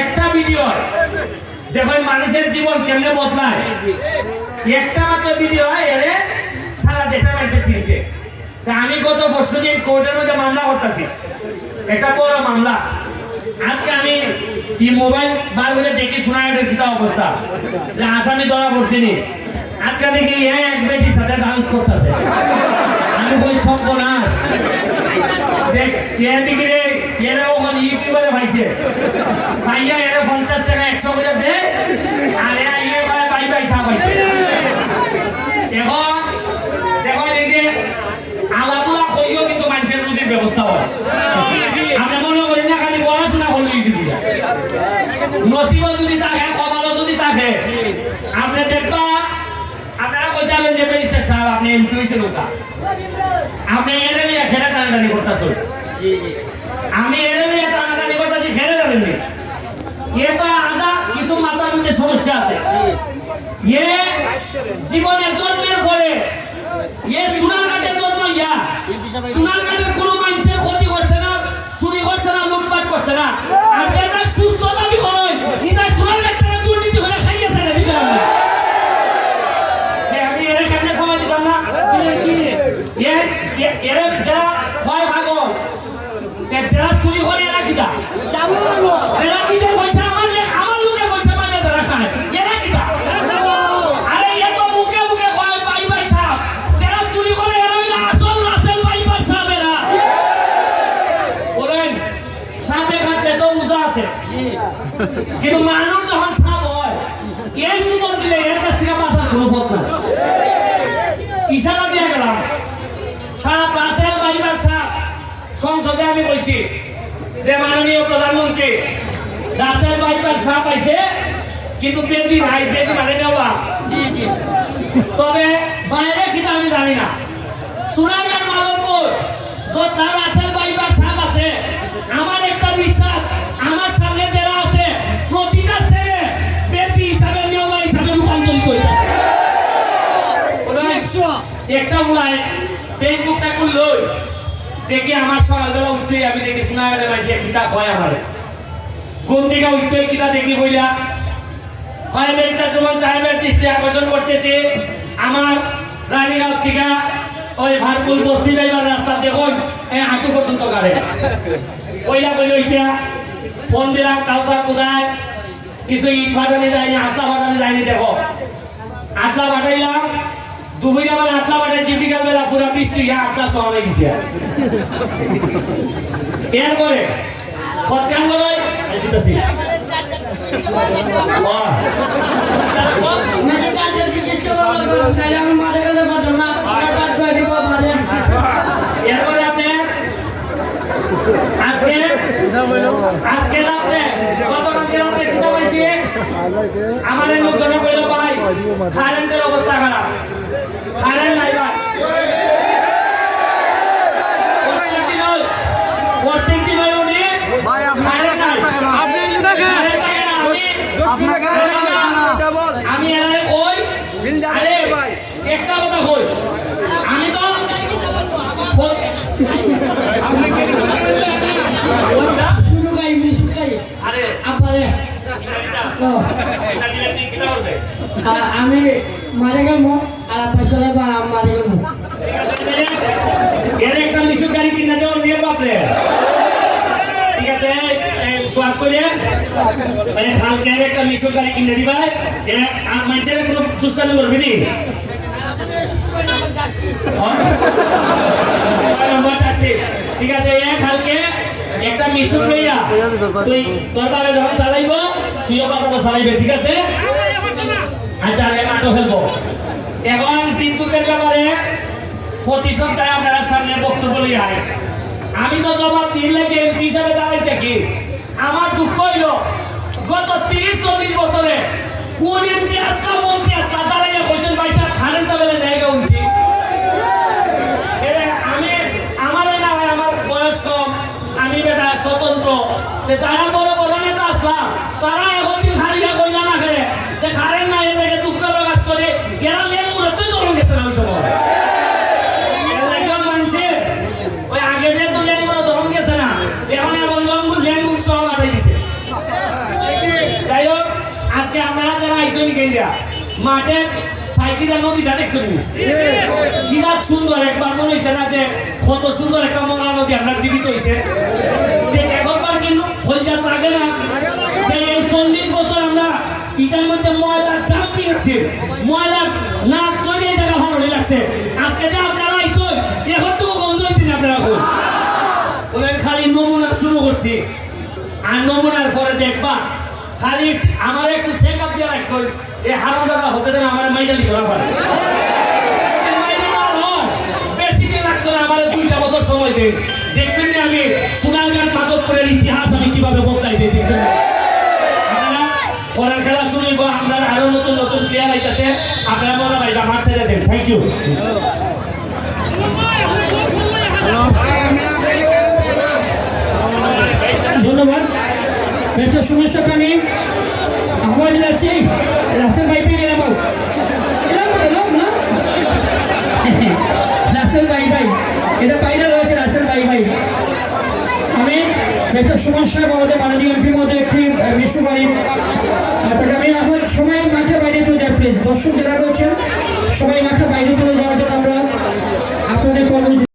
একটা ভিডিও দেখো মানুষের জীবন কেমনে বদলায়। একটা মাত্র ভিডিও এরে সারা দেশে মানুষে চিনছে। আমি গত পরশুদিন কোর্টের মধ্যে মামলা করতেছি, একটা বড় মামলা। আজকে আমি এই মোবাইল বার করে দেখি শোনা দেখছি অবস্থা যে আসামি ধরা পড়ছিনি। আজকে দেখি এক বেটির সাথে ডান্স করতেছে। আমি বলি সর্বনাশ, যে দিকে এরা ওখানে ইউটিউবারে পাইছে, পাইয়া এরা 50 টাকা 100 করে দে আর এরা বাই বাই চা পাইছে। এখন দেখো এই যে আলাদা কইও কিন্তু মানুষের রুজির ব্যবস্থা হয়। আমরা মনে করি না খালি পড়াশোনা করলে নসিব যদি থাকে, কপালও যদি থাকে, আপনি দেখবা আপনারা কইতে হবেন যে ব্যারিস্টার সাহেব আপনি এমপি হয়েছেন ওটা, আপনি এনে নিয়ে সেটা টানাটানি করতেছেন। আমি এনে নিয়ে টানাটানি করতেছি সেরে যাবেন। এ তো আদা কিছু মাথার মধ্যে সমস্যা আছে। এ জীবনে জন্মের পরে এ সোনারঘাটের জন্ম, ইয়া সোনারঘাটের কোনো মানুষের ক্ষতি করছে না, চুরি করছে না, লুটপাট করছে না। আর যেটা সুস্থ দাবি করেন এটা সোনারঘাটের দুর্নীতি হলে খাইয়েছে না বিষয়। আমি এর সামনে সময় দিতাম না। এর যারা ভয় ভাগল, যারা চুরি করে এরা কিটা, এরা নিজে পয়সা আমার লোকে পয়সা পাইলে যারা খায় এরা কিটা। আরে এ তো মুখে মুখে ভয় পাই পাই সাপ, যারা চুরি করে এরা হইলে আসল রাসেল পাই পাই সাপ। এরা বলেন সাপে কাটলে তো উজা আছে, কিন্তু মানুষ যখন সাপ হয় এই জীবন দিলে এর কাছ থেকে বাঁচার কোনো পথ না। ইশারা দিয়ে গেলাম সাপ রাসেল বাইবার সাপ। সংসদে আমি কইছি যে মাননীয় প্রধানমন্ত্রী রাসেল বাইবার সাপ আইছে, কিন্তু বেজি ভাই বেজি মানে নেওয়া। তবে বাইরে কিনা আমি জানি না। সোনারঘাট মাধবপুর যত রাসেল বাইবার সাপ আছে, আমার একটা বিশ্বাস আমার সামনে যারা আছে প্রতিটা ছেলে বেজি হিসাবে নেওয়া হিসাবে রূপান্তরিত হইছে। একটা উড়ায় ফেসবুকটা খুললো, দেখি আমার সকালবেলা উঠতে আমি দেখি সোনারঘাটের মানুষের কিতাব হয় আমার ঘুম থেকে উঠতে কিতা দেখি বইলা হয় মেয়েটা যেমন সাহেবের দৃষ্টি আকর্ষণ করতেছে। আমার রানীগাঁও থেকে ওই ভারপুল বস্তি যাইবার রাস্তা দেখুন হাঁটু পর্যন্ত গাড়ে ওইলা বলে ওইটা ফোন দিলাম কাউকা কোথায় কিছু ইট ফাটানি যায়নি, আটলা ফাটানি যায়নি। দেখো আটলা ফাটাইলাম, দুপুরে বেলা আটলা ফাটাইছি, বিকাল বেলা পুরা বৃষ্টি আটলা সহ হয়ে গেছে। এরপরে কতক্ষণ বলে দিতেছি এরপরে আপনি আজকে আজকে রাত্রে গতকালকে রাত্রে কিনা বলছি আমাদের লোকজনে কইল ভাই কারেন্টের অবস্থা খারাপ, কারেন্ট নাই ভাই। প্রত্যেকদিন ওই উনি আমি ওই একটা কথা কই, আমি তো আমি মারে গেল আর পয়সা মারে গেল এর একটা মিশুক গাড়ি কিনে দেওয়ার নিয়ে বাপরে। ঠিক আছে সোয়াদ করে কালকে একটা মিশুক গাড়ি কিনে দিবা, মানুষের কোনো দুষ্টামি করবি নি। ঠিক আছে কালকে একটা মিশুক লইয়া তুই তোর বাবা যখন চালাইব তুইও বাবা চালাইবে। ঠিক আছে আচ্ছা আটো ফেলবো। এখন বিদ্যুতের ব্যাপারে প্রতি সপ্তাহে আপনারা সামনে বক্তব্য লিয়ে আয়। আমি তো জবাব দিলে যে এমপি হিসাবে দাঁড়াই থাকি। আমার দুঃখ হইল গত 30-40 বছরে কোন এমপি আসলা মন্ত্রী আসলা দাঁড়াইয়া কইছেন ভাই সাহেব খারেন তো বেলে নেই উঠছি। আমি আমার না হয় আমার বয়স কম, আমি বেটা স্বতন্ত্র, যারা বড় বড় নেতা আসলাম তারা এখন দিন খালিয়া কইলা না খেলে যে খারেন না এর লেগে দুঃখ প্রকাশ করে এরা লেন মুরতুই ধরুন গেছে না ওই সময়। ওই আগে যে তো লেন করে ধরুন গেছে না, এখন এমন লেন সহ বাড়াই দিছে। কেন্দ্রা মাঠের সাইকেলের নদীটা দেখছেন কি না সুন্দর একবার মনে হয়েছে না যে কত সুন্দর একটা মরা নদী আমরা জীবিত হয়েছে এখনকার কিন্তু হলজাত লাগে না যে এই 40 বছর আমরা ইটার মধ্যে ময়লার ডাম্পিং আছে ময়লার না তৈরি এই জায়গা ভালো লাগছে আজকে যে আপনারা আইসো এখন তো গন্ধ হয়েছে না আপনারা এখন ওরা খালি নমুনা শুরু করছি আর নমুনার পরে দেখবা খালি আমার একটু চেক আপ দিয়ে রাখো এই হারাম দাদা হতে যেন আমার মাইনালি ধরা পারে বেশি দিন লাগতো না আমার 2টা বছর সময় দেন দেখবেন না আমি সোনারগাঁ মাধবপুরের ইতিহাস আমি কিভাবে বদলাই দিই দেখবেন আপনারা পরের খেলা শুনব আমরা আরো নতুন নতুন প্লেয়ার আইতেছে আপনারা মজা পাইবা মাঠ ছেড়ে দেন থ্যাংক ইউ ধন্যবাদ ম্যাচের সমস্যাটা নেই আহ্বান যাচ্ছি রাসেল ভাই পেয়ে গেলাম এলাম না রাসেল ভাই এটা বাইরে রয়েছে রাসেল ভাই আমি ম্যাচের সমস্যা আমাদের মাননীয় এমপির মধ্যে একটি মিশু বাড়ি তাকে আমি আমার সময় মাঠে বাইরে চলে যায় প্লিজ দর্শক যারা রয়েছেন সবাই মাঠে